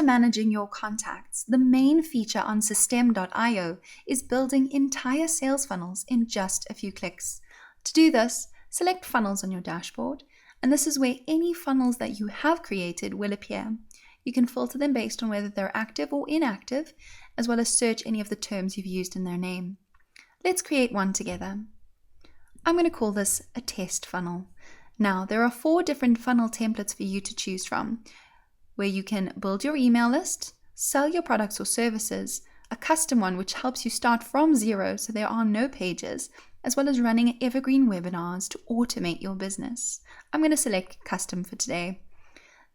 After managing your contacts, the main feature on System.io is building entire sales funnels in just a few clicks. To do this, select Funnels on your dashboard, and this is where any funnels that you have created will appear. You can filter them based on whether they're active or inactive, as well as search any of the terms you've used in their name. Let's create one together. I'm going to call this a test funnel. Now, there are 4 different funnel templates for you to choose from, where you can build your email list, sell your products or services, a custom one which helps you start from zero so there are no pages, as well as running evergreen webinars to automate your business. I'm going to select custom for today.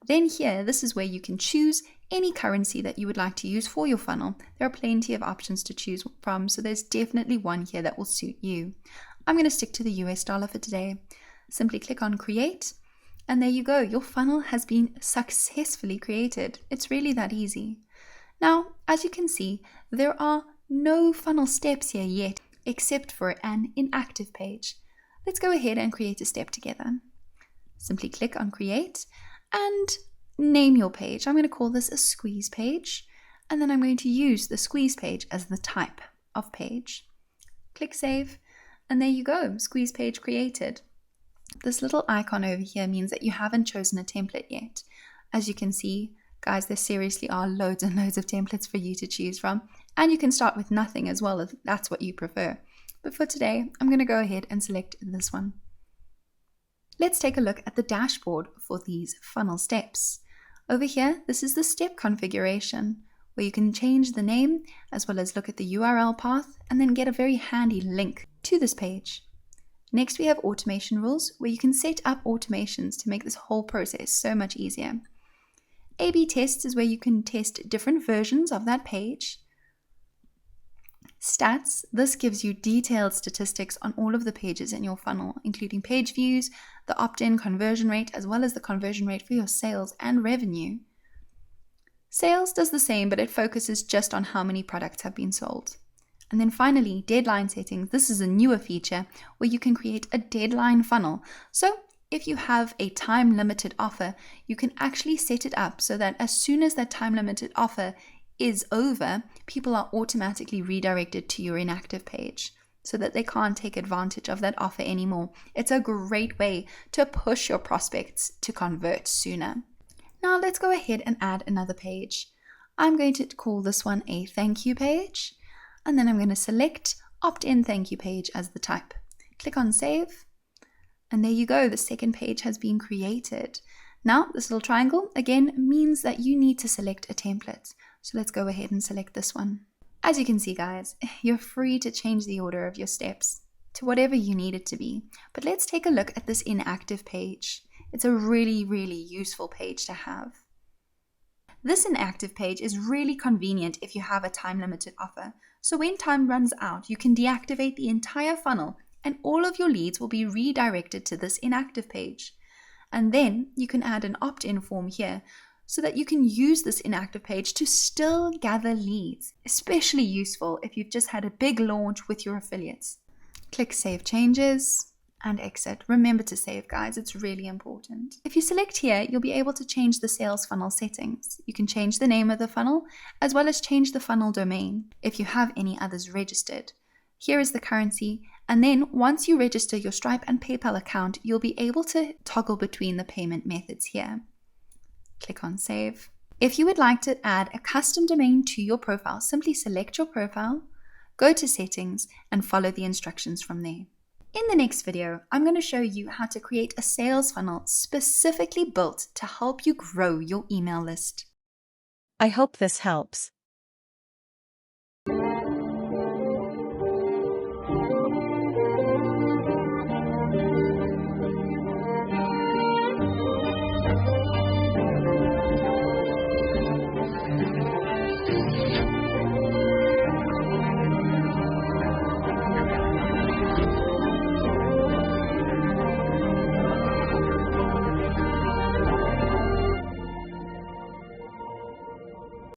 Then here, this is where you can choose any currency that you would like to use for your funnel. There are plenty of options to choose from, so there's definitely one here that will suit you. I'm going to stick to the US dollar for today. Simply click on create, and there you go. Your funnel has been successfully created. It's really that easy. Now, as you can see, there are no funnel steps here yet, except for an inactive page. Let's go ahead and create a step together. Simply click on create and name your page. I'm going to call this a squeeze page, and then I'm going to use the squeeze page as the type of page. Click save, and there you go, squeeze page created. This little icon over here means that you haven't chosen a template yet. As you can see, guys, there seriously are loads and loads of templates for you to choose from, and you can start with nothing as well if that's what you prefer. But for today, I'm going to go ahead and select this one. Let's take a look at the dashboard for these funnel steps. Over here, this is the step configuration, where you can change the name as well as look at the URL path and then get a very handy link to this page. Next, we have automation rules, where you can set up automations to make this whole process so much easier. A/B tests is where you can test different versions of that page. Stats, this gives you detailed statistics on all of the pages in your funnel, including page views, the opt-in conversion rate, as well as the conversion rate for your sales and revenue. Sales does the same, but it focuses just on how many products have been sold. And then finally, deadline settings. This is a newer feature where you can create a deadline funnel. So if you have a time-limited offer, you can actually set it up so that as soon as that time-limited offer is over, people are automatically redirected to your inactive page so that they can't take advantage of that offer anymore. It's a great way to push your prospects to convert sooner. Now let's go ahead and add another page. I'm going to call this one a thank you page, and then I'm going to select opt-in thank you page as the type. Click on save, and there you go, the second page has been created. Now this little triangle again means that you need to select a template. So let's go ahead and select this one. As you can see, guys, you're free to change the order of your steps to whatever you need it to be. But let's take a look at this inactive page. It's a really, really useful page to have. This inactive page is really convenient if you have a time-limited offer. So when time runs out, you can deactivate the entire funnel and all of your leads will be redirected to this inactive page. And then you can add an opt-in form here so that you can use this inactive page to still gather leads, especially useful if you've just had a big launch with your affiliates. Click Save Changes and exit. Remember to save, guys, it's really important. If you select here, you'll be able to change the sales funnel settings. You can change the name of the funnel as well as change the funnel domain if you have any others registered. Here is the currency, and then once you register your Stripe and PayPal account, you'll be able to toggle between the payment methods here. Click on Save. If you would like to add a custom domain to your profile, simply select your profile, go to Settings, and follow the instructions from there. In the next video, I'm going to show you how to create a sales funnel specifically built to help you grow your email list. I hope this helps.